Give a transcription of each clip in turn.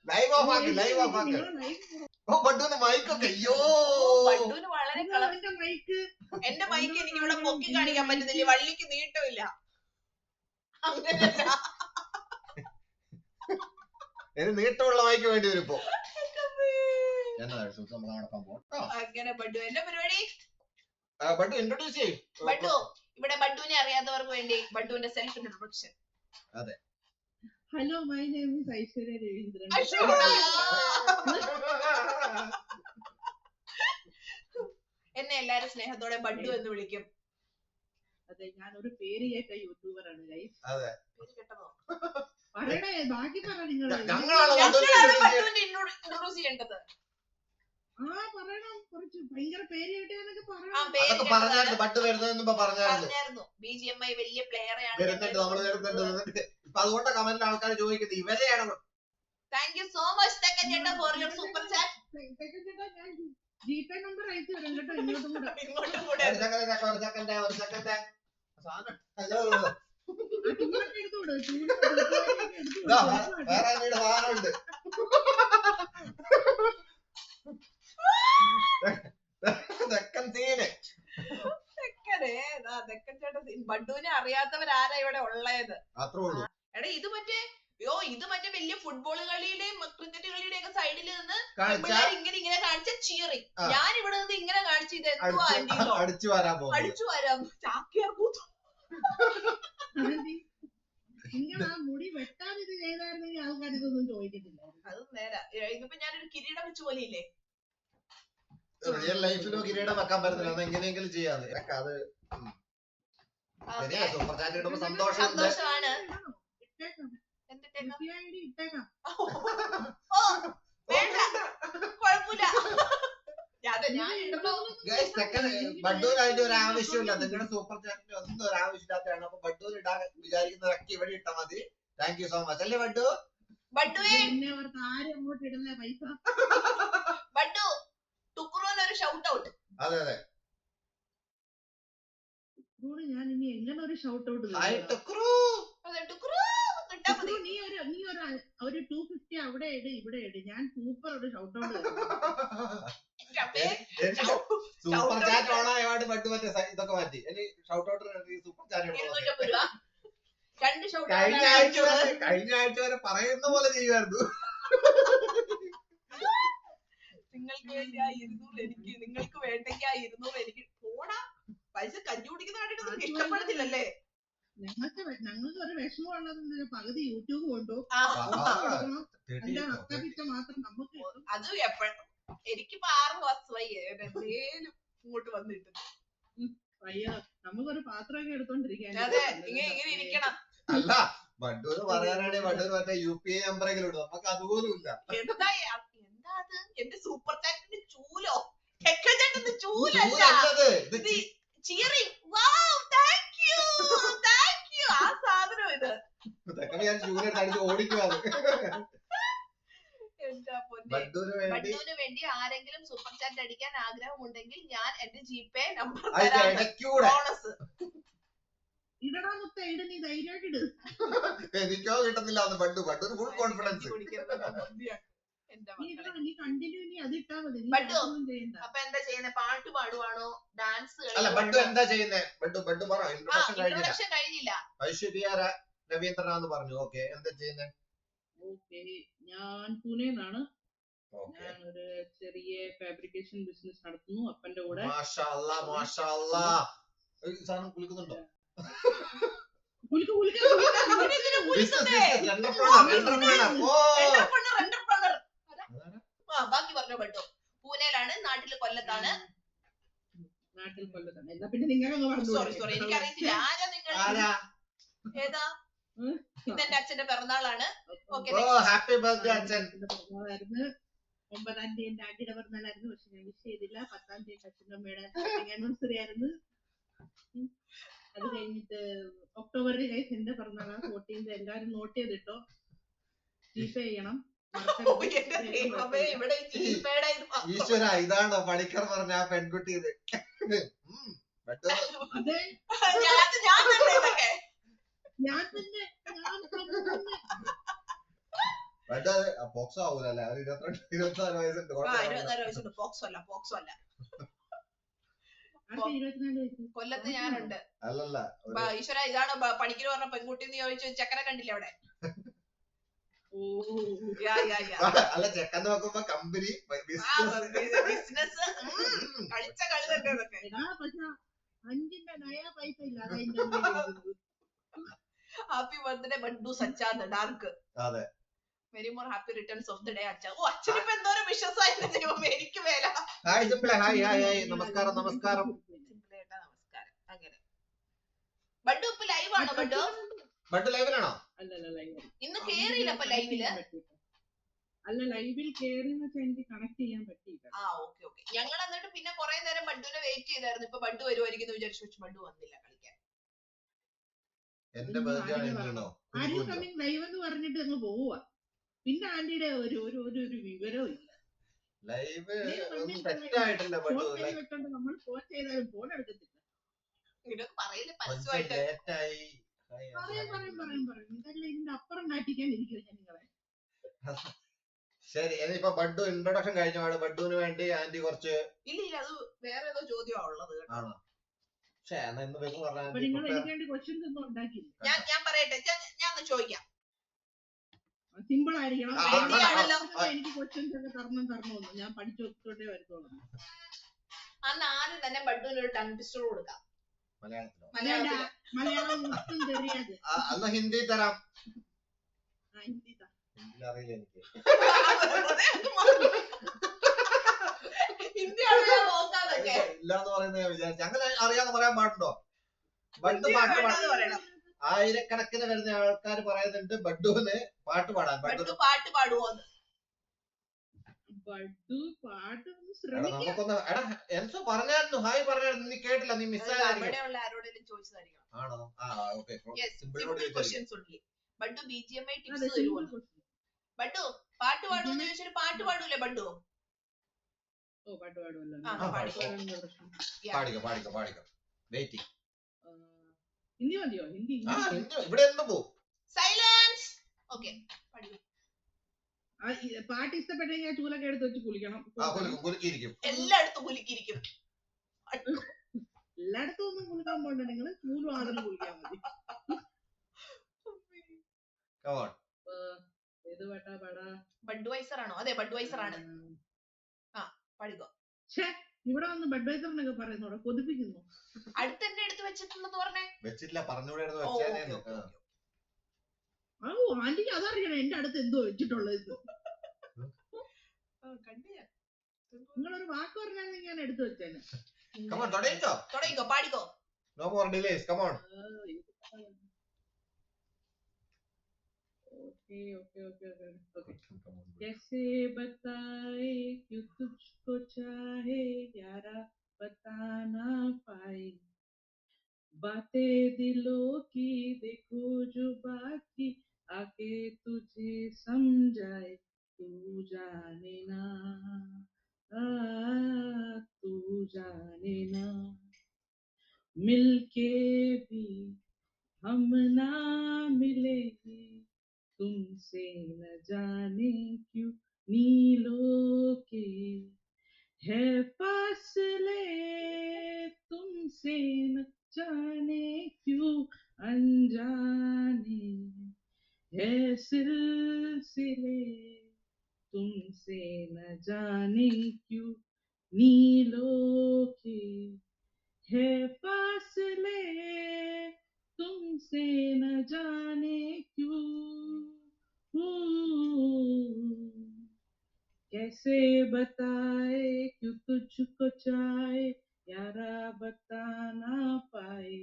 Live of ആക്ക്, live of ആക്ക്. ഓ ബഡ്ഡുവിന്റെ മൈക്കൊക്കെ അയ്യോ. ബഡ്ഡുവിന് വളരെ എന്റെ മൈക്ക് എനിക്ക് ഇവിടെ പൊക്കി കാണിക്കാൻ പറ്റുന്നില്ല, വള്ളിക്ക് നീട്ടമില്ല. നീട്ടമുള്ള മൈക്ക് വേണ്ടി വരും ഇപ്പൊ. അങ്ങനെ ബഡ്ഡു എന്റെ പരിപാടി. ബഡ്ഡു ഇൻട്രോഡ്യൂസ് ചെയ്യും. ബഡ്ഡു ഇവിടെ ബഡ്ഡുവിനെ അറിയാത്തവർക്ക് വേണ്ടി ബഡ്ഡുവിന്റെ സെൽഫ് ഇൻട്രൊഡക്ഷൻ. അതെ. Hello, my name is Aishwarya Raveendran. എന്നെ എല്ലാരും സ്നേഹത്തോടെ ബഡ്ഡു എന്ന് വിളിക്കും. അതെ, ഞാൻ ഒരു പേര് കേട്ട യൂട്യൂബർ ആണ് ഗൈസ്. അതെ. പേര് കേട്ടതോ? പറയണേ, ബാക്കി പറ നിങ്ങൾ. ബഡ്ഡുവിന്റെ ഇൻട്രൊഡ്യൂസ് ചെയ്യേണ്ടത്. പറയണം, കുറച്ച് ഭയങ്കര പേര് കേട്ടതൊക്കെ പറയണം. പറഞ്ഞായിരുന്നു. BGMI വലിയ പ്ലെയർ ആണ്. അതുകൊണ്ട് കമന്റിൽ ആൾക്കാർ ചോദിക്കുന്നത് ഇവരെയാണ്. താങ്ക് യു സോ മച്ച് തെക്കൻ ചേട്ടാ for your super chat. GPay number അയച്ചു തരാം കേട്ടോ, ഇങ്ങോട്ടും കൂടെ. ബഡ്ഡുവിനെ അറിയാത്തവരാരാ ഇവിടെ ഉള്ളത്? എടാ ഇത് മറ്റേ വലിയ ഫുട്ബോൾ കളിയുടെയും ക്രിക്കറ്റ് കളിയുടെ ഒക്കെ സൈഡിൽ നിന്ന് ഇങ്ങനെ കാണിച്ച ചിയറിങ്. ഞാൻ ഇവിടെ നിന്ന് ഇങ്ങനെ കാണിച്ചു. ഇത് എന്തുവാ അടിച്ചു വരാം ചാക്യാർ കൂത്തു. നിങ്ങൾ ആ മുടി വെട്ടാൻ ഇത് ചെയ്തായിരുന്നെങ്കിൽ ആൾക്കാർ ഇതൊന്നും ചോദിക്കത്തില്ല. അത് നേരാ. ഇതിപ്പോ ഞാനൊരു കിരീടം വെച്ച് പോലെയില്ലേ? റിയൽ ലൈഫിലോ കിരീടം വെക്കാൻ പറ്റത്തില്ല, അത് എങ്ങനെയെങ്കിലും ചെയ്യാതെ. അത് സൂപ്പർ ചാറ്റ് ഇടുമ്പോ സന്തോഷമാണ്. ബഡ്ഡൂരായിട്ട് ഒരു ആവശ്യമില്ല. നിങ്ങളുടെ സൂപ്പർ ചാറ്റിന് ഒന്നും ഒരു ആവശ്യമില്ലാത്തതാണ്. അപ്പൊ ബഡ്ഡൂർ ഇടാൻ വിചാരിക്കുന്നതൊക്കെ ഇവിടെ ഇട്ടാ മതി. Thank you so much. അല്ലേ ബഡ്ഡു? Bud ടുക്കുറോനൊരു shout out. അതെ അതെ. ഞാൻ ഇനി എങ്ങനെ ഒരു ഷൗട്ട് ഔട്ട്? നീ ഒരു 250 അവിടെ ഇട്, ഇവിടെ ഇട്. ഞാൻ സൂപ്പർ ഒരു shout out. Super chat ഓണായോട് bud മറ്റേ ഇതൊക്കെ മാറ്റി. ഇനി ഷൗട്ട് ഔട്ട് സൂപ്പർ ചാറ്റ് കഴിഞ്ഞ ആഴ്ച വരെ പറയുന്ന പോലെ ചെയ്യുമായിരുന്നു. നിങ്ങൾക്ക് വേണ്ടി ആ 200 എനിക്ക്, നിങ്ങൾക്ക് വേണ്ടെങ്കിൽ ആ 200 എനിക്ക്. പോടാ, പൈസ കഞ്ഞി കുടിക്കുന്ന കണ്ടിട്ട് നിങ്ങൾക്ക് ഇഷ്ടപ്പെടുന്നില്ലല്ലേ? ഞങ്ങൾക്ക് ഒരു വിഷമമുള്ളത് പകുതി യൂട്യൂബ് കൊണ്ടു മാത്രം നമുക്ക്. അത് എപ്പോഴും എനിക്കിപ്പോ 6 മാസമായി എന്തേലും ഇങ്ങോട്ട് വന്നിട്ട്. അയ്യോ, നമുക്കൊരു പാത്രമൊക്കെ എടുത്തോണ്ടിരിക്കാൻ. അതെ, ഇങ്ങനെ ഇരിക്കണം. അല്ല, ബഡ്ഡൂർ പറയാനാണെങ്കിൽ ബഡ്ഡൂർ മറ്റേ UPI നമ്പറെങ്കിലും ഇടും. നമുക്ക് അതുപോലും ഇല്ല. എന്താ അത്? എന്റെ സൂപ്പർ ചാറ്റിന്റെ ചൂലോ? തെക്കൻചേട്ടന്റെ ചൂലല്ല, ചിയറിംഗ്. Wow, thank you. ആ സാധനം ഇത്. ബഡ്ഡുവിന് വേണ്ടി ആരെങ്കിലും സൂപ്പർ ചാറ്റ് അടിക്കാൻ ആഗ്രഹമുണ്ടെങ്കിൽ ഞാൻ എന്റെ ജിപേ നമ്പർ ബോണസ് എനിക്കോ കിട്ടുന്നില്ല. Full confidence. അപ്പൊ എന്താ ചെയ്യുന്നത്? പാട്ട് പാടുവാണോ? ഡാൻസ്? അല്ല, ബഡ്ഡു എന്താ ചെയ്യുന്നത്? ബഡ്ഡു പറ. ഇൻട്രൊഡക്ഷൻ കഴിഞ്ഞില്ല. ഐശ്വര്യ രവീന്ദ്രനാന്ന് പറഞ്ഞു. ഓക്കെ, എന്താ ചെയ്യുന്നത്? ഞാൻ പൂനെന്നാണ്. ഞാൻ ഒരു ചെറിയ ഫാബ്രിക്കേഷൻ ബിസിനസ് നടത്തുന്നു അപ്പന്റെ കൂടെ. കുളിക്കുന്നുണ്ടോ? ബാക്കി പറഞ്ഞോ. ബഡ്ഡു പൂനെയിലാണ്, നാട്ടില് കൊല്ലത്താണ്. എന്നാ പിന്നെ നിങ്ങൾ സോറി എനിക്കറിയത്തില്ല. ആരാ നിങ്ങൾ? ഏതാ? ഇതെന്റെ അച്ഛന്റെ പിറന്നാളാണ്. ഹാപ്പി ബർത്ത്ഡേ അച്ഛൻ. 9-ാം തീയതി എന്റെ ആന്റിയുടെ പിറന്നാളായിരുന്നു, പക്ഷെ ഞാൻ വിഷ് ചെയ്തില്ല. 10-ാം തീയതി അച്ഛൻ്റെ അമ്മയുടെ ആനിവേഴ്സറി ആയിരുന്നു. അത് കഴിഞ്ഞിട്ട് ഒക്ടോബറിൽ എന്റെ പിറന്നാളാണ് 14th. എല്ലാരും നോട്ട് ചെയ്തിട്ടോ, ജിപേ ചെയ്യണം. ഈശ്വര, ഇതാണോ പണിക്കർ പറഞ്ഞ ആ പെൺകുട്ടി? ഇത് ഞാൻ തന്നെ പോക്സോ ആവൂലല്ലേ? 24 വയസ്സുണ്ട്. 24 വയസ്സുണ്ട്. പോക്സോ അല്ല. കൊല്ലത്ത് ഞാനുണ്ട്. അല്ലല്ല, ഈശ്വര, ഇതാണ് പണിക്കര് പറഞ്ഞ പെൺകുട്ടി എന്ന് ചോദിച്ചു ചക്കനെ കണ്ടില്ല അവിടെ. അല്ല, ചെക്കൻ നോക്കുമ്പോ കമ്പനി ബിസിനസ് കളിച്ച കളി തന്നെ ഇതൊക്കെ. 5 നയാ പൈസ ഇല്ല. ഹാപ്പി ബർത്ത്ഡേ ബഡ്ഡു സച്ചാദ് ഡാർക്ക്. അതെ, very more happy returns of the day അച്ഛ. ഓ, അച്ഛനിപ്പോ എന്തോരം വിശ്വാസമായിരുന്നു ദൈവം. എനിക്ക് മേല. ഹായ് സിംപിളെ, ഹായ്. നമസ്കാരം. നമസ്കാരം. അങ്ങനെ ബഡ്ഡു ഇപ്പൊ ലൈവ് ആണോ? ബഡ്ഡു ലൈവിലാണോ? ഇന്ന് കേറിയില്ല അപ്പൊ ലൈവില്. അല്ല, ലൈവിൽ കേറിന്ന് വെച്ചാൽ എനിക്ക് കണക്ട് ചെയ്യാൻ പറ്റിയില്ല. ഓക്കെ. ഞങ്ങൾ എന്നിട്ട് പിന്നെ കുറെ നേരം ബഡ്ഡുവിനെ വെയിറ്റ് ചെയ്തായിരുന്നു. ഇപ്പൊ ബഡ്ഡു വരുമായിരിക്കും എന്ന് വിചാരിച്ചു. ബഡ്ഡു വന്നില്ല കളിക്കാൻ. എന്റെ ബർത്ത്ഡേ ലൈവ് എന്ന് പറഞ്ഞിട്ട് അങ്ങ് പോവുക. പിന്നെ ആന്റിയുടെ ഒരു വിവരവും ഇല്ല. ലൈവ് തെറ്റായിട്ടില്ല. നമ്മൾ ഫോൺ ചെയ്താലും ഫോൺ എടുക്കത്തില്ല. പറയില്ല പരസ്യമായിട്ട്. പറയും. ഇതല്ല, ഇതിന്റെ അപ്പുറം കാട്ടിക്കാൻ ഇരിക്കും നിങ്ങളെ. ശരി, ഇനിയിപ്പോ ബഡ്ഡു ഇൻട്രൊഡക്ഷൻ കഴിഞ്ഞ പാട് ബഡ്ഡുവിന് വേണ്ടി ആന്റി കുറച്ച്. ഇല്ല, അത് വേറെ ഏതോ ചോദ്യമാണ് ഉള്ളത്. ആണോ? നിങ്ങൾ എനിക്ക് വേണ്ടി ക്വസ്റ്റ്യൻസ് ഒന്നും ഉണ്ടാക്കിയില്ല. ഞാൻ പറയട്ടെ, ഞാൻ ചോദിക്കാം. സിമ്പിൾ ആയിരിക്കണം. എനിക്ക് ക്വസ്റ്റ്യൻസ് ഒക്കെ തരണം. ഞാൻ പഠിച്ചു വെച്ചിട്ടേ വരുത്തോളൂ. അന്ന് ആദ്യം തന്നെ ബഡ്ഡുവിന് ഒരു ടങ് ട്വിസ്റ്റർ കൊടുക്കാം. മലയാളം ഒട്ടും തെറിയാതെ. അല്ല, ഹിന്ദി തരാം. ഹിന്ദി അറിയില്ല എനിക്ക്. ഇല്ലാന്ന് പറയുന്നത് ഞാൻ വിചാരിച്ചു. അങ്ങനെ അറിയാന്ന് പറയാൻ പാടുണ്ടോ? ബഡ്ഡു പാട്ട് പാടാം. ആയിരക്കണക്കിന് വരുന്ന ആൾക്കാർ പറയുന്നുണ്ട് ബഡ്ഡുവിന് പാട്ട് പാടാൻ. ബഡ്ഡു പാട്ട് പാടുവോന്ന്? നമുക്കൊന്ന് എൻസോ പറഞ്ഞായിരുന്നു, ഹായ് പറഞ്ഞായിരുന്നു. നീ കേട്ടില്ല, നീ മിസ്സായിരുന്നു. ആണോ? ബഡ്ഡു BGMI ടിപ്സ് തരുമോ? ബഡ്ഡു പാട്ട് പാടുമെന്ന് ചോദിച്ചൊരു പാട്ട് പാടൂലേ ബഡ്ഡു? പാടിക്കോ. വെയിറ്റിംഗ്. ഹിന്ദി മതിയോ? ഹിന്ദി ഇവിടെ എന്ത് പോ? സൈലൻസ്. ഓക്കേ, പാട്ട് ഇഷ്ടപ്പെട്ടെങ്കിൽ ചൂലൊക്കെ എടുത്ത് വെച്ച് കുളിക്കണം. എല്ലായിടത്തും കുലുക്കിയിരിക്കും. എല്ലായിടത്തും ഒന്നും കുളിക്കാൻ പോകണ്ട. നിങ്ങള് ചൂല് മാത്രം കുളിക്കാൻ മതി. ഏത് പാട്ടാ പാടാ? ബഡ്വൈസർ ആണോ? അതെ, ബഡ്വൈസർ ആണ്. പാടിക്കോ. ഇവിടെ വന്ന് ബഡ്വൈസറിനൊക്കെ പറയുന്നോടെ കൊതിപ്പിക്കുന്നു. അടുത്ത് എന്നെ എടുത്ത് വെച്ചിട്ടുണ്ടെന്ന് പറഞ്ഞേ. വെച്ചിട്ടില്ല, പറഞ്ഞൂടെ. ആന്റിക്ക് അതറിയണം എന്റെ അടുത്ത് എന്തോ വെച്ചിട്ടുള്ളത്. നിങ്ങളൊരു വാക്ക് പറഞ്ഞാൽ ഞാൻ എടുത്തു വെച്ചേനെ. തുടങ്ങിക്കോ, പാടിക്കോ. No more delays, come on. Okay. कैसे बताए क्यों तुझको चाहे यारा बता ना पाए बातें दिलों की देखो जो बाकी आके तुझे समझाए तू जाने ना तू जाने ना मिलके भी हम ना मिले तुमसे न जाने क्यों नीलों के है फासले तुमसे न जाने क्यों अनजाने है सिलसिले तुमसे न जाने क्यों नीलों के है फासले तुमसे न जाने क्यों कैसे बताए क्यों तुझको चाहे यारा बता ना पाए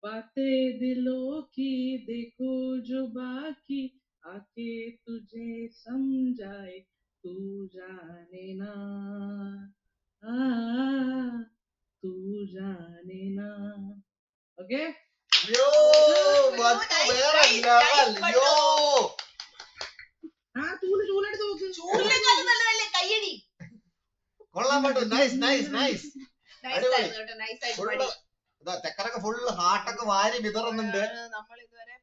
बातें दिलों की देखो जो बाकी आके तुझे समझाए तू जाने ना तू जाने ना. Okay yo batu vera level yo ചൂലെടുത്ത് നോക്ക്. ചൂലിനെക്കാളും നല്ലതല്ലേ കയ്യടി? കൊള്ളാൻ പാട്ടു. Nice nice. തെക്കനൊക്കെ ഫുള്ള് ഹാർട്ടൊക്കെ വാരി വിതറുന്നുണ്ട്. നമ്മൾ ഇതുവരെ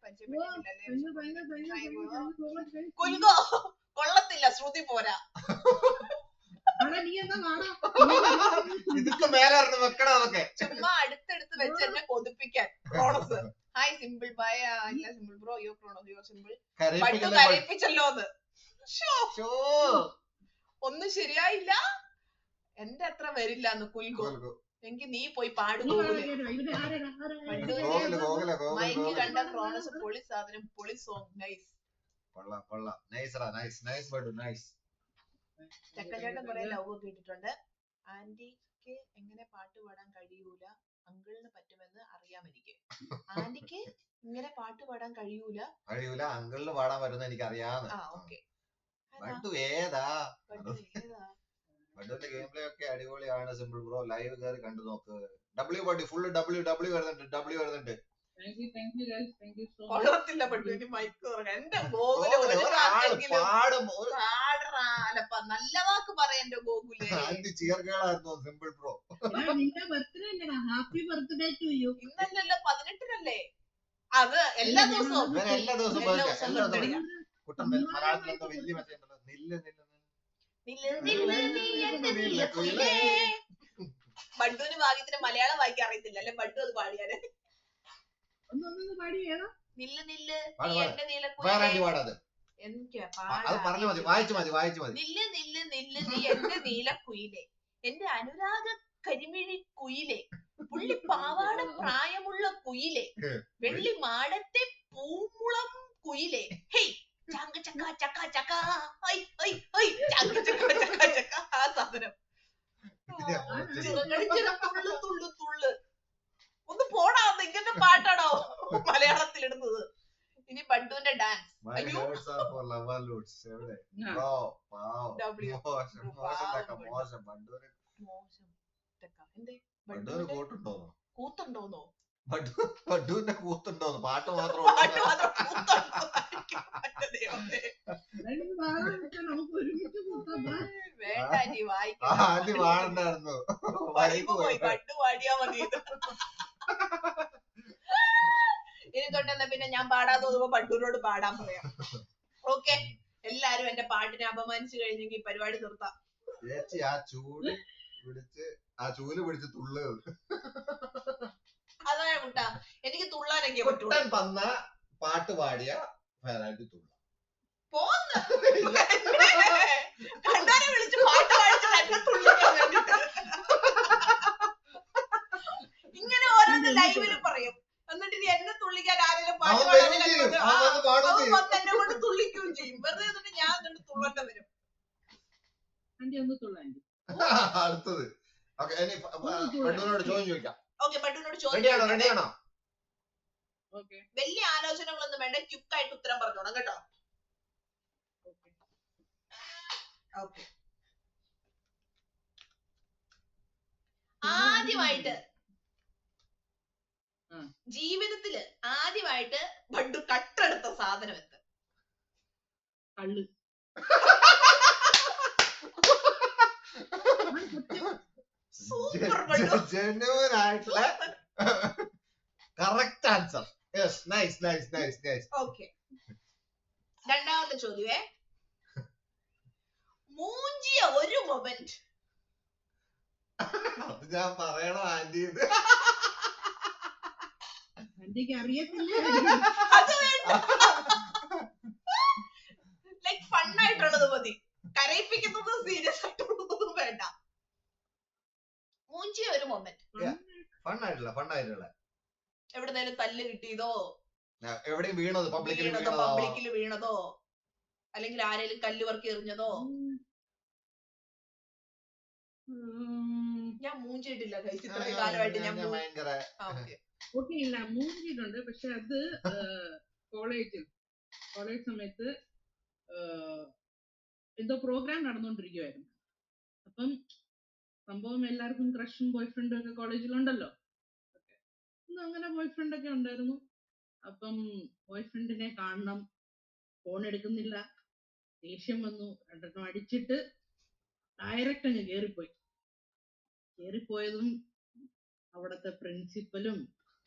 കുൽഗോ കൊള്ളത്തില്ല, ശ്രുതി പോരാ. നീ എന്താ വാടാ ഇതൊക്കെ മേലെ വെക്കണം നമുക്ക്. ചുമ്മാ അടുത്തടുത്ത് വെച്ച് എന്നെ കൊതിപ്പിക്കാൻ. ക്രോണസ് ഹായ് സിമ്പിൾ ബൈ അല്ല സിമ്പിൾ ബ്രോ യോ ക്രോണസ് യോ സിമ്പിൾ പട്ടു കരയിപ്പിച്ചല്ലോ അത്. ഒന്നും ശരിയായില്ല, എന്റെ അത്ര വരില്ല എന്ന് കുൽഗോ. എങ്കിൽ നീ പോയി പാടുന്നു. മൈക്ക് കണ്ട ക്രോണസ് പൊളി സാധനം, പൊളി സോങ്, നൈസ്. ചക്കച്ചേട്ടൻ കുറെ ലവ് കേട്ടിട്ടുണ്ട്. ആന്റിക്ക് എങ്ങനെ പാട്ട് പാടാൻ കഴിയൂല, അങ്കിളിന് പറ്റുമെന്ന് അറിയാം എനിക്ക്. ആന്റിക്ക് ഇങ്ങനെ പാട്ട് പാടാൻ കഴിയൂല, അങ്കിളിന് പാടാൻ പറ്റുന്ന എനിക്ക് അറിയാം. ഏതാ ബഡുവിന്റെ ഗെയിം പ്ലേ ഒക്കെ അടിപൊളിയാണ്. സിമ്പിൾ ബ്രോ ലൈവ് കയറി കണ്ടു നോക്ക്. ഡബ്ല്യു ഫുള്ള് ഡബ്ല്യു വരുന്നുണ്ട്. കൊള്ളത്തില്ല പട്ടു മൈക്ക് എന്റെ ഗോകുല നല്ല വാക്ക് പറയാ. എന്റെ ഗോകുലെ simple bro happy birthday to you. ഇന്നല്ലല്ലോ 18-നല്ലേ അത്. എല്ലാ ദിവസവും മലയാളത്തിലെന്തോ വലിയ മെസ്സേജ് ബഡ്ഡുവിന് ഭാഗ്യത്തിന് മലയാളം വായിക്കാൻ അറിയത്തില്ല, അല്ലെ ബഡ്ഡു അത് പാടിയാല്. നില്ല് നില്ല് എന്റെ നീലക്കുയിലേ, എനിക്ക് നില്ല് നില്ല് നില്ല് നീ എന്റെ നീലക്കുയിലേ, എന്റെ അനുരാഗ കരിമിഴി കുയിലേ, പുള്ളി പാവാട പ്രായമുള്ള കുയിലേ, വെള്ളി മാടത്തെ പൂമുളം കുയിലേ, ഹേയ് ചക്ക ചക്ക ചക്ക ചക്ക ചക്ക ആ സാധനം. തുള്ളു തുള്ളു തുള്ളു ഒന്ന് പോടാ. ഇങ്ങനത്തെ പാട്ടാണോ മലയാളത്തിൽ ഇടുന്നത്? ഇനി ബഡ്ഡുവിന്റെ ഡാൻസ്. കൂത്തുണ്ടോന്നോ? ബഡ്ഡുവിന്റെ കൂത്തുണ്ടോന്ന്? പാട്ട് മാത്രം ആദ്യം പാടണ്ടായിരുന്നു. ബഡ്ഡു പാടിയാ മതി. ഇനി തൊട്ടെന്നാ പിന്നെ ഞാൻ പാടാൻ തോന്നുമ്പോ ബഡ്ഡുവിനോട് പാടാൻ പറയാം. ഓക്കെ, എല്ലാരും എന്റെ പാട്ടിനെ അപമാനിച്ചു കഴിഞ്ഞെങ്കിൽ പരിപാടി നിർത്താം. ചേച്ചി ആ ചൂല് പിടിച്ച് തുള്ളത്. അതാണ് കുട്ടാ, എനിക്ക് തുള്ളാനൊക്കെ കുട്ടൻ പന്ന പാട്ട് പാടിയ തുള്ള പോന്ന് കണ്ടാരെ വിളിച്ച് പാട്ട് പാടിച്ചിട്ട് എന്നെ തുള്ളിക്കാൻ വേണ്ടിട്ട് ഇങ്ങനെ ഓരോന്ന് ലൈവില് പറയും. എന്നിട്ട് ഇനി എന്നെ തുള്ളിക്കാൻ ആരെങ്കിലും പാട്ട് പാടാൻ എന്നെ കൊണ്ട് തുള്ളിക്കുകയും ചെയ്യും. വെറുതെ എന്നിട്ട് ഞാൻ എന്നിട്ട് തുള്ളണ്ട വരും. അടുത്തത് ബഡ്ഡുവിനോട് ചോദിക്കാം. ഓക്കെ, ബഡ്ഡുവിനോട് ചോദിക്കാം. വലിയ ആലോചനകളൊന്നും വേണ്ട, ക്യുക്കായിട്ട് ഉത്തരം പറഞ്ഞോണം കേട്ടോ. ഓക്കെ, ആദ്യമായിട്ട് ജീവിതത്തില് ആദ്യമായിട്ട് ബഡ്ഡു കട്ടെടുത്ത സാധനം എന്ത്? കള്ള്. സൂപ്പർ ബഡ്ഡു, ജെന്യുവൻ ആയിട്ടുള്ള correct answer. Yes, nice nice nice nice. Okay, രണ്ടാമത്തെ ചോദ്യമേ, മൂഞ്ചിയ ഒരു മൊമെന്റ്. അത് ഞാൻ പറയണോ ആന്റി? ആന്റിക്ക് അറിയത്തില്ല. അത് വേണ്ട, ലൈക് ഫണ്ണായിട്ടുള്ളത് മതി, കരയിപ്പിക്കുന്നതും സീരിയസ് ആയിട്ടുള്ളതൊന്നും വേണ്ട. മൂഞ്ചിയ ഒരു മൊമെന്റ്. ഫണ്ണായിട്ടുള്ള എവിടുന്നേലും തല്ല് കിട്ടിയതോ, എവിടെയും വീണതോ, പബ്ലിക്കിൽ വീണതോ, അല്ലെങ്കിൽ ആരെങ്കിലും കല്ല് വർക്കി എറിഞ്ഞതോ? ഞാൻ മൂഞ്ചിട്ടില്ല ഇത്രയും കാലമായിട്ട്. ഞാൻ ഓക്കെ, ഇല്ല മൂഞ്ചിട്ടുണ്ട്. പക്ഷെ അത് കോളേജ് സമയത്ത് എന്തോ പ്രോഗ്രാം നടന്നുകൊണ്ടിരിക്കുവായിരുന്നു. അപ്പം സംഭവം എല്ലാവർക്കും ക്രഷും ബോയ് ഫ്രണ്ടും ഒക്കെ കോളേജിലുണ്ടല്ലോ. അങ്ങനെ ബോയ് ഫ്രണ്ട് ഒക്കെ ഉണ്ടായിരുന്നു. അപ്പം ബോയ് ഫ്രണ്ടിനെ കാണണം, ഫോൺ എടുക്കുന്നില്ല, ദേഷ്യം വന്നു, രണ്ടെണ്ണം അടിച്ചിട്ട് ഡയറക്റ്റ് അങ്ങ് കേറിപ്പോയതും അവിടത്തെ പ്രിൻസിപ്പലും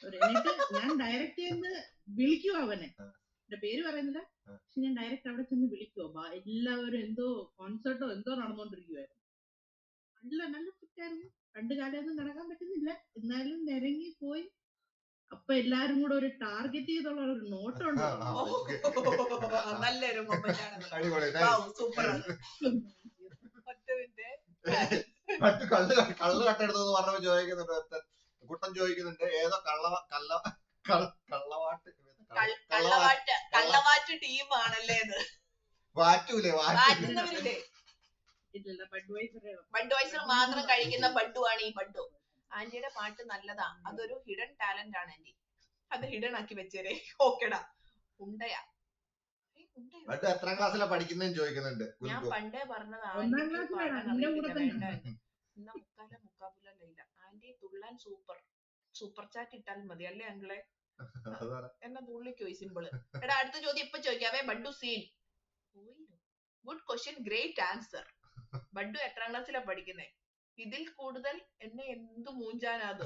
എന്നിട്ട് ഞാൻ ഡയറക്റ്റ് ചെന്ന് വിളിക്കുവോ അവനെ, എന്റെ പേര് പറയുന്നില്ല, പക്ഷെ ഞാൻ ഡയറക്റ്റ് അവിടെ ചെന്ന് വിളിക്കുവോ. എല്ലാവരും എന്തോ കോൺസേർട്ടോ എന്തോ നടന്നുകൊണ്ടിരിക്കുവായിരുന്നു. നല്ല ഫിറ്റായിരുന്നു, 2 കാലമൊന്നും നടക്കാൻ പറ്റുന്നില്ല, എന്നാലും നിരങ്ങി പോയി. അപ്പൊ എല്ലാരും കൂടെ ഒരു ടാർഗറ്റ് ചെയ്തുള്ള ഒരു നോട്ടം ഉണ്ട്. നല്ലൊരു സൂപ്പർ. കള്ള് കട്ടെടുത്തു പറഞ്ഞപ്പോ ചോദിക്കുന്നുണ്ട്, കുട്ടൻ ചോദിക്കുന്നുണ്ട് ഏതോ കള്ളവാറ്റ് ടീമാണല്ലേ ഇത്. വാറ്റൂലേ വാറ്റുന്നവരില്ലേ, ബഡ്വൈസർ മാത്രം കഴിക്കുന്ന ബഡ്ഡുവാണ് ഈ ബഡ്ഡു. ആന്റിയുടെ പാട്ട് നല്ലതാ, അതൊരു ഹിഡൻ ടാലന്റ് ആണ് ആന്റി, അത് ഹിഡൻ ആക്കി വെച്ചേരെ. ഓക്കെടാ. ഉണ്ടയാ എത്രാം ക്ലാസ്സിലാ പഠിക്കുന്നതെന്ന് ചോദിക്കുന്നുണ്ട്. ഞാൻ പണ്ടേ പറഞ്ഞതാ മുക്കാബുലല്ല. ആന്റി തുള്ളാൻ സൂപ്പർ ചാറ്റ് ഇട്ടാൽ മതി അല്ലേ അങ്കിളെ? എന്നാ തുള്ളിക്കോ സിമ്പിള്. എടാ അടുത്ത ചോദ്യം ഇപ്പൊ ചോദിക്കാവേ. ബഡ്ഡു scene. Good question, great answer. ബഡ്ഡു എത്രാം ക്ലാസ്സിലാ പഠിക്കുന്നേ? ഇതിൽ കൂടുതൽ എന്നെ എന്ത് മൂഞ്ചാനാത്.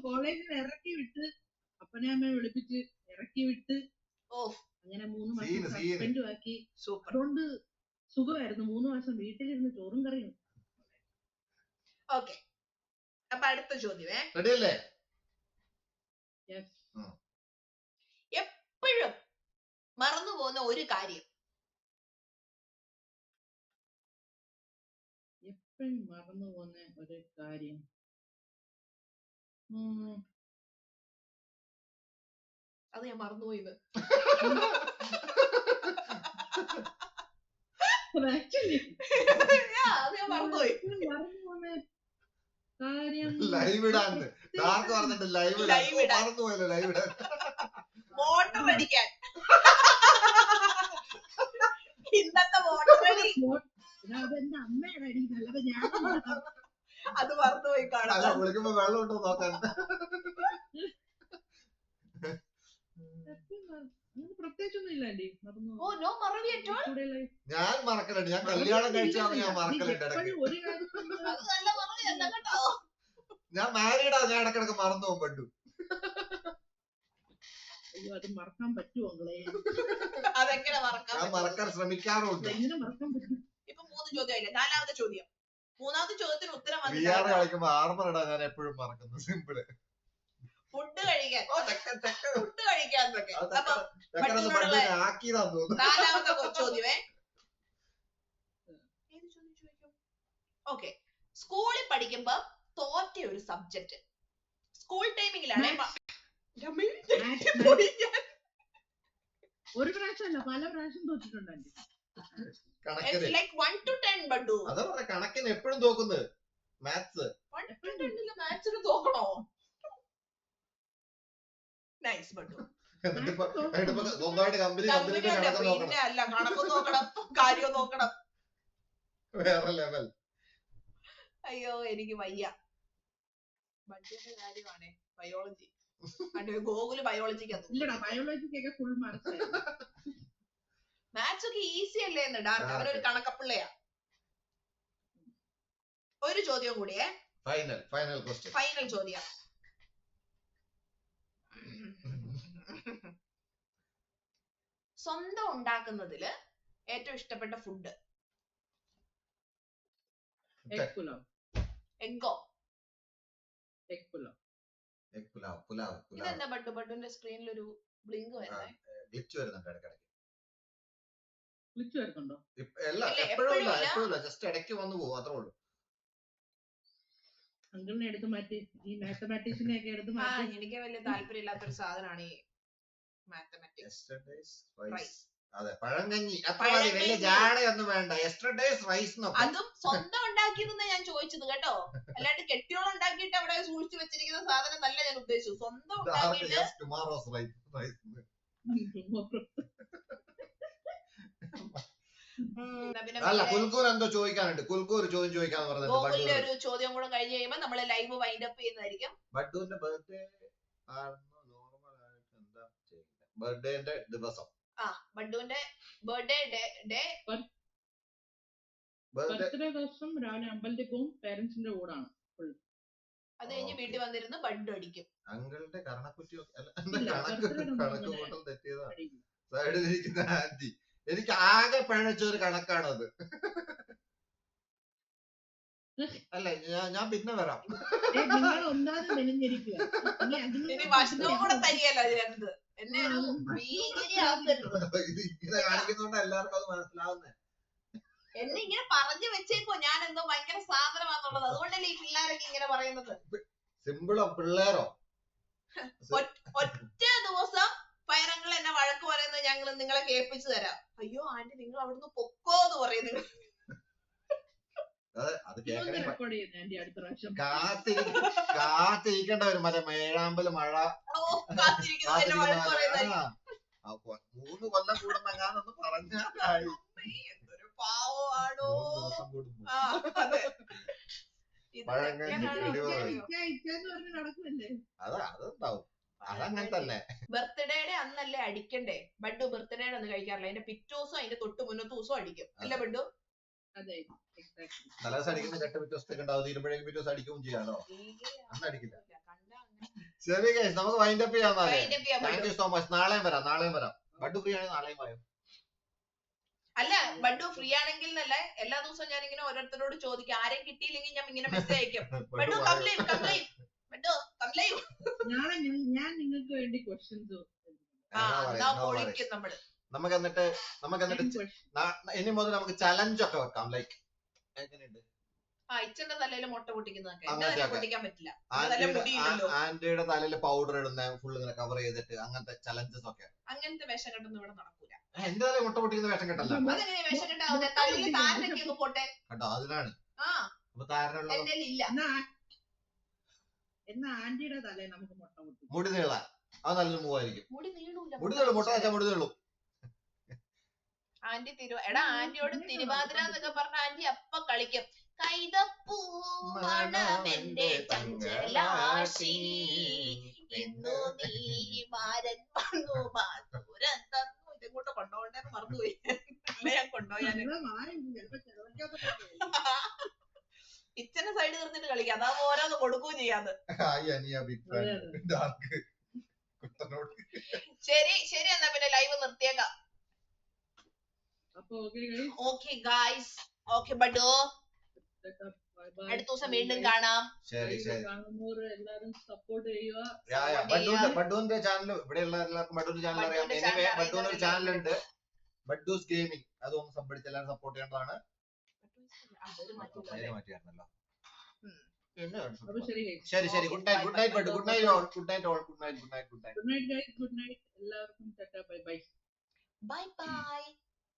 കോളേജിൽ ഇറക്കി വിട്ട് അപ്പനെ അമ്മയെ വിളിപ്പിച്ച് ഇറക്കി വിട്ട് അങ്ങനെ 3 മാസം സസ്പെൻഡും ആക്കി. അതുകൊണ്ട് സുഖമായിരുന്നു, 3 മാസം വീട്ടിലിരുന്ന് ചോറും കറിയും. ഓക്കെ, അപ്പൊ അടുത്ത ചോദ്യമേ. എപ്പോഴും മറന്നു പോകുന്ന ഒരു കാര്യം. എപ്പോഴും മറന്നു പോകുന്ന ഒരു കാര്യം, അത് ഞാൻ മറന്നുപോയിന്ന്. അത് ഞാൻ മറന്നുപോയി. മറന്നു പോകുന്ന കാര്യം ലൈവ് ഇടാന്ന് പറഞ്ഞിട്ട് ലൈവ് മറന്നുപോയല്ലോ. ലൈവ് ഇടാൻ മോട്ടർ അടിക്കാൻ. ഇന്നത്തെ മോട്ടർ അടി അതെന്റെ അമ്മയാണ് അടിക്കുന്നത്, ഞാൻ അത് മറന്നുപോയി കാണാം. വിളിക്കുമ്പോ വെള്ളം ഉണ്ടോ നോക്കാൻ. പ്രത്യേകിച്ചൊന്നും ഇല്ല ആന്റി. ഞാൻ മറക്കലുണ്ട്, ഞാൻ കല്യാണം കഴിച്ചാൽ ഞാൻ മറക്കലുണ്ട്. ഞാൻ മാരീഡാ, ഞാൻ ഇടക്കിടക്ക് മറന്നു പോകും പെട്ടു. അത് മറക്കാൻ പറ്റുമോ? അതെങ്ങനെ ഞാൻ മറക്കാൻ ശ്രമിക്കാറുണ്ട്. ഇപ്പൊ 3 ചോദ്യമായില്ലേ, 4ാമത്തെ ചോദ്യം. 3ാമത്തെ ചോദ്യത്തിന് ഉത്തരം കളിക്കുമ്പോ ആർമർ ഇടാൻ ഞാൻ എപ്പോഴും മറക്കുന്നു. സിമ്പിള്. ഫുഡ് കഴിക്കാൻ. ഫുഡ് കഴിക്കാൻ. 4ാമത്തെ ചോദ്യമേ. ഓക്കെ, സ്കൂളിൽ പഠിക്കുമ്പോ തോറ്റ ഒരു സബ്ജക്ട്. സ്കൂൾ ടൈമിങ്ങിലാണ്. ഒരു പ്രാവശ്യമല്ല, പല പ്രാവശ്യം തോറ്റിട്ടുണ്ട്. Like 1 to 10 bud. അതാ പറഞ്ഞ കണക്കിന് എപ്പോഴും തോക്കുന്നത്. മാത്സ് 1 to 10 മാത്സിന് തോക്കണോ? നൈസ് ബഡ്ഡു. സ്വന്തമായിട്ട് കമ്പനി പിന്നെ അല്ല, കണക്കും നോക്കണം, കാര്യവും നോക്കണം. വേറെ ലെവൽ. അയ്യോ എനിക്ക് വയ്യ. ബഡ്ഡിന്റെ കാര്യമാണേ ബയോളജി. ഗോകുല് ബയോളജിക്കൊക്കെ ഫുൾ മാർക്സ്. മാത്സ് ഒക്കെ ഈസി അല്ലേ എന്ന് ഡാർക്ക്, അവരൊരു കണക്കപ്പിള്ളയാ. ഒരു ചോദ്യം കൂടിയേ, ഫൈനൽ ചോദ്യം. സ്വന്തം ഉണ്ടാക്കുന്നതില് ഏറ്റവും ഇഷ്ടപ്പെട്ട ഫുഡ്? എഗ്ഗോ? ഇതെന്താ ബഡ്ഡുന്റെ സ്ക്രീനിൽ ഒരു ബ്ലിങ്ക് വരുന്നേ? അങ്കിളിനെ എടുത്ത് മാറ്റി, ഈ മാത്തമാറ്റീഷ്യനെ ഒക്കെ എടുത്ത് മാറ്റി. എനിക്ക് വലിയ താല്പര്യം ഇല്ലാത്തൊരു സാധനമാണ് ഈ മാത്തമാറ്റിക്സ്. അതെ, പഴങ്കഞ്ഞി. വലിയ ജാടയൊന്നും വേണ്ട. Yesterday's rice. അതും സ്വന്തം ഉണ്ടാക്കിയതെന്ന് ഞാൻ ചോദിച്ചത് കേട്ടോ, അല്ലാണ്ട് കെട്ടിയോളം ഉണ്ടാക്കിയിട്ട് അവിടെ സൂക്ഷിച്ചു വെച്ചിരിക്കുന്ന സാധനം നല്ല ഞാൻ ഉദ്ദേശിച്ചു. സ്വന്തം ഉണ്ടാക്കിയിട്ട് അല്ല, കുൽക്കൂർ എന്തോ ചോദിക്കാനുണ്ട്. കുൽക്കൂർ ചോദ്യം ചോദിക്കാന്ന് പറഞ്ഞിട്ട് ഗോകുലിന്റെ ഒരു ചോദ്യം കൂടെ കഴിഞ്ഞ് കഴിയുമ്പോ നമ്മള് ലൈവ് വൈൻഡ് അപ്പ് ചെയ്യുന്നതായിരിക്കും. ബഡ്ഡുവിന്റെ ബർത്ത്ഡേ എന്താ ബർത്ത്ഡേന്റെ ദിവസം? ബഡ്ഡുവിന്റെ ബർത്ത്ഡേ ബർത്ത്ഡേ ദിവസം രാവിലെ അമ്പലത്തിൽ പോവും, പേരൻസിന്റെ കൂടാണ്. അത് കഴിഞ്ഞ് വീട്ടിൽ വന്നിരുന്ന് ബഡ് അടിക്കും. അങ്കിളുടെ കരണക്കുറ്റി ഇല്ല, കണക്ക് birthday കണക്ക് ഒന്നും കൂട്ടൽ തെറ്റിയതാ. അടിയില്ല. സൈഡിലിരിക്കുന്ന ആന്റി എനിക്ക് ആകെ പിഴച്ച ഒരു കണക്കാണത്. അല്ല ഞാൻ പിന്നെ വരാം. നിങ്ങൾ ഒന്നാമത് മെലിഞ്ഞിരിക്കുക. ഇനി ഭക്ഷണവും കൂടെ തരികയല്ല അതിനകത്ത്. എന്നെ ഒരു ഭീകരയാക്കരുത്. ഇത് ഇങ്ങനെ കാണിക്കുന്നോണ്ട് എല്ലാവർക്കും അത് മനസ്സിലാവുന്നേ. എന്നെ ഇങ്ങനെ പറഞ്ഞു വെച്ചേക്കോ ഞാൻ എന്തോ ഭയങ്കര സാധനമാന്നുള്ളത്. അതുകൊണ്ടല്ലേ ഈ പിള്ളേരൊക്കെ ഇങ്ങനെ പറയുന്നത്. സിമ്പിളോ പിള്ളേരോ? ഒറ്റ ദിവസം പയറങ്ങൾ എന്നെ വഴക്ക് പറയുന്നത് ഞങ്ങൾ നിങ്ങളെ കേൾപ്പിച്ചു തരാം. അയ്യോ ആന്റി നിങ്ങൾ അവിടുന്ന് പൊക്കോ എന്ന് പറയുന്നത്. അത് കേൾക്കണേ റെക്കോർഡ് ചെയ്യുന്നത് ആന്റി അടുത്ത പ്രാവശ്യം. കാത്തിരിക്കേണ്ട വരും. മറ്റേ മേഴാമ്പല് മഴ കാത്തിരിക്കുന്നത് എന്നെ വഴക്ക് പറയുന്നത്. 3 കൊല്ലം കൂടുമ്പോ ഞാനൊന്ന് പറഞ്ഞാലായി. എന്തൊരു പാവമാണോ. ദിവസം കൂടുമ്പോ അതെ നടക്കുമല്ലേ. അതുണ്ടാവും. അതങ്ങനെ തന്നെ. ബർത്ത്ഡേയുടെ അന്നല്ലേ അടിക്കണ്ടേ. ബഡു ബർത്ത്ഡേയുടെ അന്ന് കഴിക്കാറില്ല. അതിന്റെ പിറ്റേ ദിവസം അതിന്റെ തൊട്ട് മുന്നത്തെ ദിവസം അടിക്കും അല്ലേ ബഡു? അതെ, തലേദിവസം അടിക്കുന്ന കെട്ട് പിറ്റേ ദിവസത്തേക്ക് ഉണ്ടാവും. തീരുമ്പോഴേക്കും പിറ്റേ ദിവസം അടിക്കുകയും ചെയ്യാലോ. അന്ന് അടിക്കില്ല. ശരി ഗൈസ്, നമുക്ക് വൈൻഡ് അപ്പ് ചെയ്യാം. Thank you so much. നാളെയും വരാം. ബഡു ഫ്രീ ആണെങ്കിൽ നാളെയും വരാം. അല്ല ബഡു ഫ്രീ ആണെങ്കിൽ അല്ലേ എല്ലാ ദിവസവും ഞാൻ ഇങ്ങനെ ഓരോരുത്തരോട് ചോദിക്കും. ആരെയും കിട്ടിയില്ലെങ്കിൽ ഞാൻ ഇങ്ങനെ മെസ്സേജ് അയക്കും. ബഡു ഞാൻ നിങ്ങൾക്ക് വേണ്ടി ക്വസ്റ്റ്യൻസ് നമുക്ക് എന്നിട്ട് ഇനി മുതൽ നമുക്ക് ചലഞ്ച് ഒക്കെ വെക്കാം. ലൈക്ക് എങ്ങനെയുണ്ട്? ഇച്ചന്റെ തലയിൽ മുട്ട പൊട്ടിക്കുന്നതൊക്കെ പൊട്ടിക്കാൻ പറ്റില്ല. ആന്റിയുടെ തലയിൽ പൗഡർ ഇടുന്ന ഫുൾ ഇങ്ങനെ കവർ ചെയ്തിട്ട് അങ്ങനത്തെ ചലഞ്ചസ് ഒക്കെ. അങ്ങനത്തെ വേഷം കെട്ടൊന്നും ഇവിടെ നടക്കൂല. എന്റെ തലയിൽ മുട്ട പൊട്ടിക്കുന്ന വേഷം കെട്ടല്ല. അതെങ്ങനെ വേഷം കെട്ടാവുന്നത്? തലയിൽ താരനൊക്കെ ഒന്ന് പോട്ടെ കേട്ടോ. അതിനാണ് എന്റെ ഇല്ല. എന്നാ ആന്റിയുടെ തലയിൽ നമുക്ക് മുട്ട പൊട്ടി മുടി നീളാൻ അത് നല്ലൊരു മൂവായിരിക്കും. മുടി നീളൂല. മുടി നീളും. മുട്ട വെച്ചാൽ മുടി നീളും. ആന്റി ആന്റിയോട് തിരുവാതിര എന്നൊക്കെ പറഞ്ഞ ആന്റി അപ്പ കളിക്കും. കൈതപ്പൂ മണമെന്റെ ചഞ്ചലാശി ഇന്നു നീ മാരൻ വന്നു മാതൂരം തന്നു. ഇതങ്ങോട്ട് കൊണ്ടുപോകണ്ടെന്ന് മറന്നുപോയി. ഞാൻ കൊണ്ടുപോയാൽ കിച്ചന്റെ സൈഡ് നിർത്തിട്ട് കളിക്കാം. അതാവുമ്പോ ഓരോന്ന് കൊടുക്കുകയും ചെയ്യാതെ. ശരി എന്നാ പിന്നെ ലൈവ് നിർത്തിയേക്കാം. Okay guys. ഓക്കെ ബഡു, അടുത്ത ദിവസം വീണ്ടും കാണാം. ബഡുവിന്റെ ചാനൽ ഇവിടെയുള്ള എല്ലാവർക്കും ബഡുവിന്റെ ചാനൽ അറിയാം. എനിവേ ബഡുവിന് ഒരു ചാനലുണ്ട്, ബഡൂസ് ഗെയിമിംഗ്. അതൊന്ന് സബ്ബടിച്ച് എല്ലാവരും സപ്പോർട്ട് ചെയ്യേണ്ടതാണ്. മാറ്റിയായിരുന്നല്ലോ. ശരി. ഗുഡ് നൈറ്റ് ബഡു. Good night all. Good night. എല്ലാവർക്കും ബൈ ബൈ.